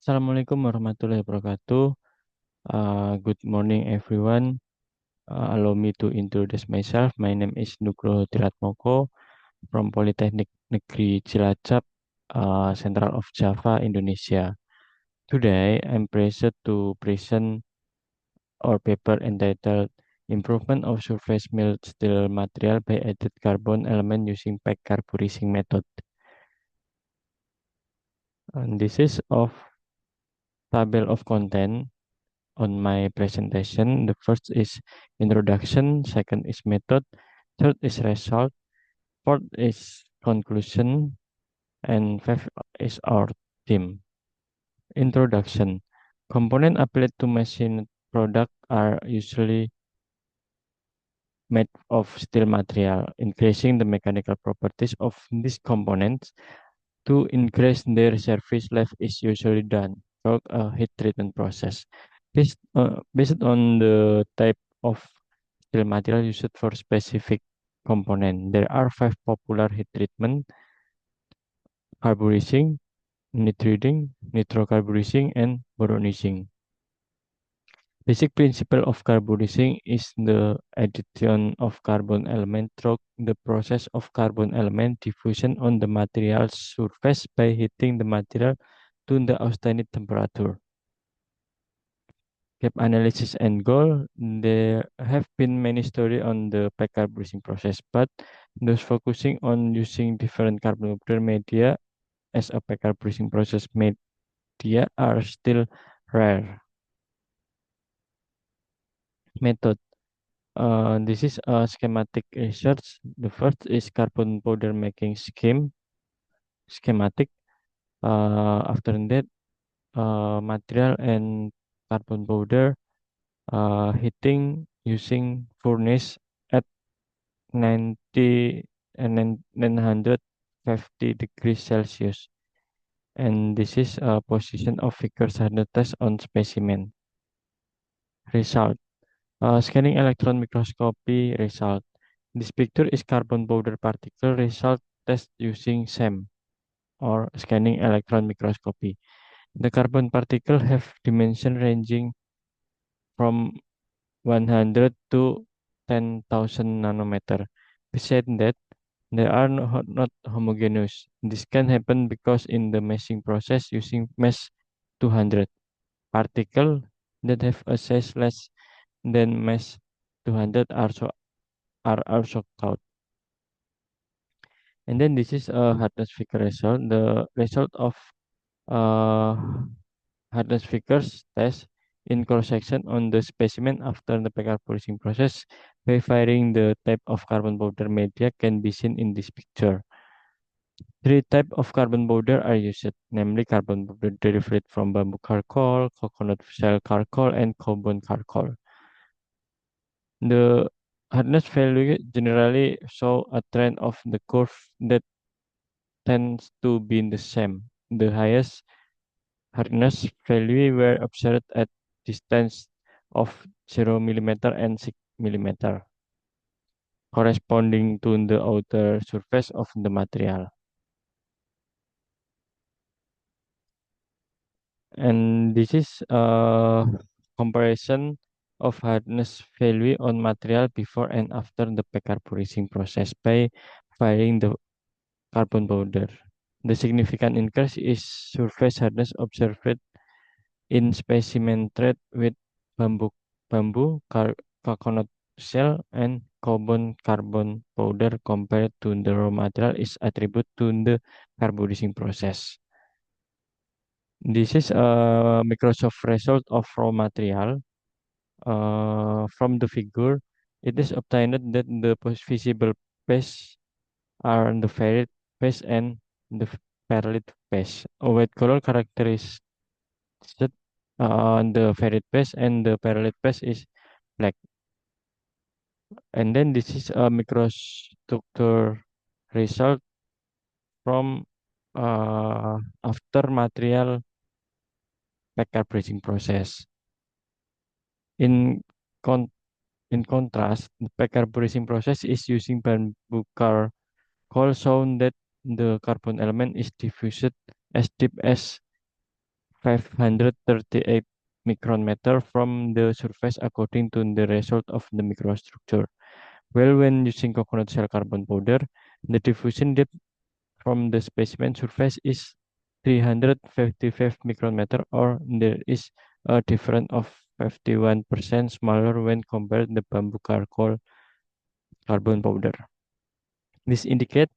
Assalamualaikum warahmatullahi wabarakatuh. Good morning, everyone. Allow me to introduce myself. My name is Nugroho Tiratmoko from Polytechnic Negeri Cilacap, Central of Java, Indonesia. Today, I'm pleased to present our paper entitled Improvement of Surface Milled Steel Material by Added Carbon Element Using Pack Carburizing Method. And this is of table of content on my presentation. The first is introduction, second is method, third is result, fourth is conclusion, and fifth is our theme. Introduction. Component applied to machine product are usually made of steel material. Increasing the mechanical properties of these components to increase their surface life is usually done through a heat treatment process. Based on the type of steel material used for specific component, there are five popular heat treatment: carburizing, nitriding, nitrocarburizing, and boronizing. Basic principle of carburizing is the addition of carbon element through the process of carbon element diffusion on the material's surface by heating the material to the austenitic temperature. Gap analysis and goal. There have been many stories on the pack carburizing process, but those focusing on using different carbon fiber media as a pack carburizing process media are still rare. Method. This is a schematic research. The first is carbon powder making schematic. After that, material and carbon powder heating using furnace at 90 and 950 degrees Celsius. And this is a position of figures under test on specimen. Result. Scanning electron microscopy result. This picture is carbon powder particle result test using SEM or scanning electron microscopy. The carbon particle have dimension ranging from 100 to 10,000 nanometer. Besides that, they are not homogeneous. This can happen because in the meshing process using mesh 200 particle that have a size less than mesh 200 are also caught. And then this is a hardness figure result. The result of uh, hardness figures test in cross section on the specimen after the pulsing process by varying the type of carbon powder media can be seen in this picture. Three types of carbon powder are used, namely carbon powder derived from bamboo charcoal, coconut shell charcoal, and carbon charcoal. The hardness value generally show a trend of the curve that tends to be the same. The highest hardness value were observed at distance of 0 millimeter and 6 millimeter, corresponding to the outer surface of the material. And this is a comparison of hardness value on material before and after the precarburizing process by firing the carbon powder. The significant increase is surface hardness observed in specimen treated with bamboo, coconut shell, and carbon powder compared to the raw material is attributed to the carburizing process. This is a Microsoft result of raw material. From the figure, it is obtained that the visible phase are the ferrite phase and the perlite phase. A white color characteristic the ferrite phase and the perlite phase is black. And then this is a microstructure result from after material packer bridging process. In con in contrast, the packer bridging process is using bamboo charcoal shown that the carbon element is diffused as deep as 538 micrometer from the surface according to the result of the microstructure. Well, when using coconut shell carbon powder, the diffusion depth from the specimen surface is 355 micrometer, or there is a difference of 51% smaller when compared to the bamboo charcoal carbon powder. This indicates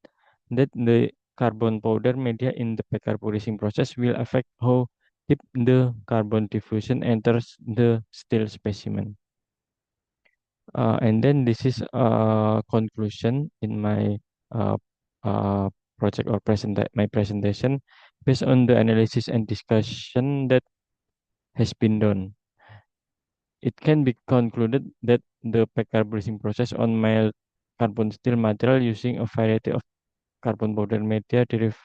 that the carbon powder media in the percarbonation process will affect how deep the carbon diffusion enters the still specimen. And then this is a conclusion in my uh, uh, project or my presentation based on the analysis and discussion that has been done. It can be concluded that the percarbonation process on mild carbon steel material using a variety of carbon powder media derived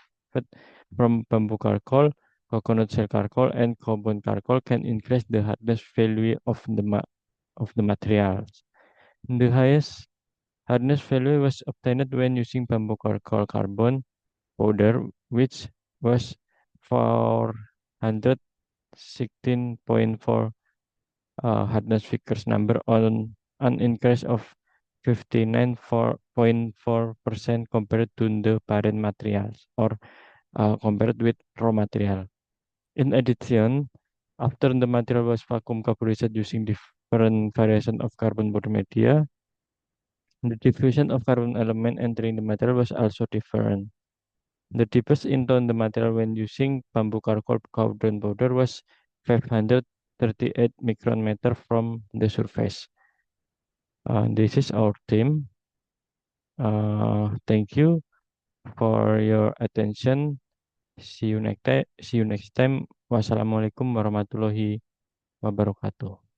from bamboo charcoal, coconut shell charcoal, and carbon charcoal can increase the hardness value of of the materials. The highest hardness value was obtained when using bamboo charcoal carbon powder, which was 416.4 hardness figures number on an increase of 59.4% compared to the parent materials, or compared with raw material. In addition, after the material was vacuum vaporized using different variation of carbon powder media, the diffusion of carbon element entering the material was also different. The deepest into the material when using bamboo charcoal carbon powder was 538 micrometer from the surface. This is our team. Thank you for your attention. See you next time. Wassalamualaikum warahmatullahi wabarakatuh.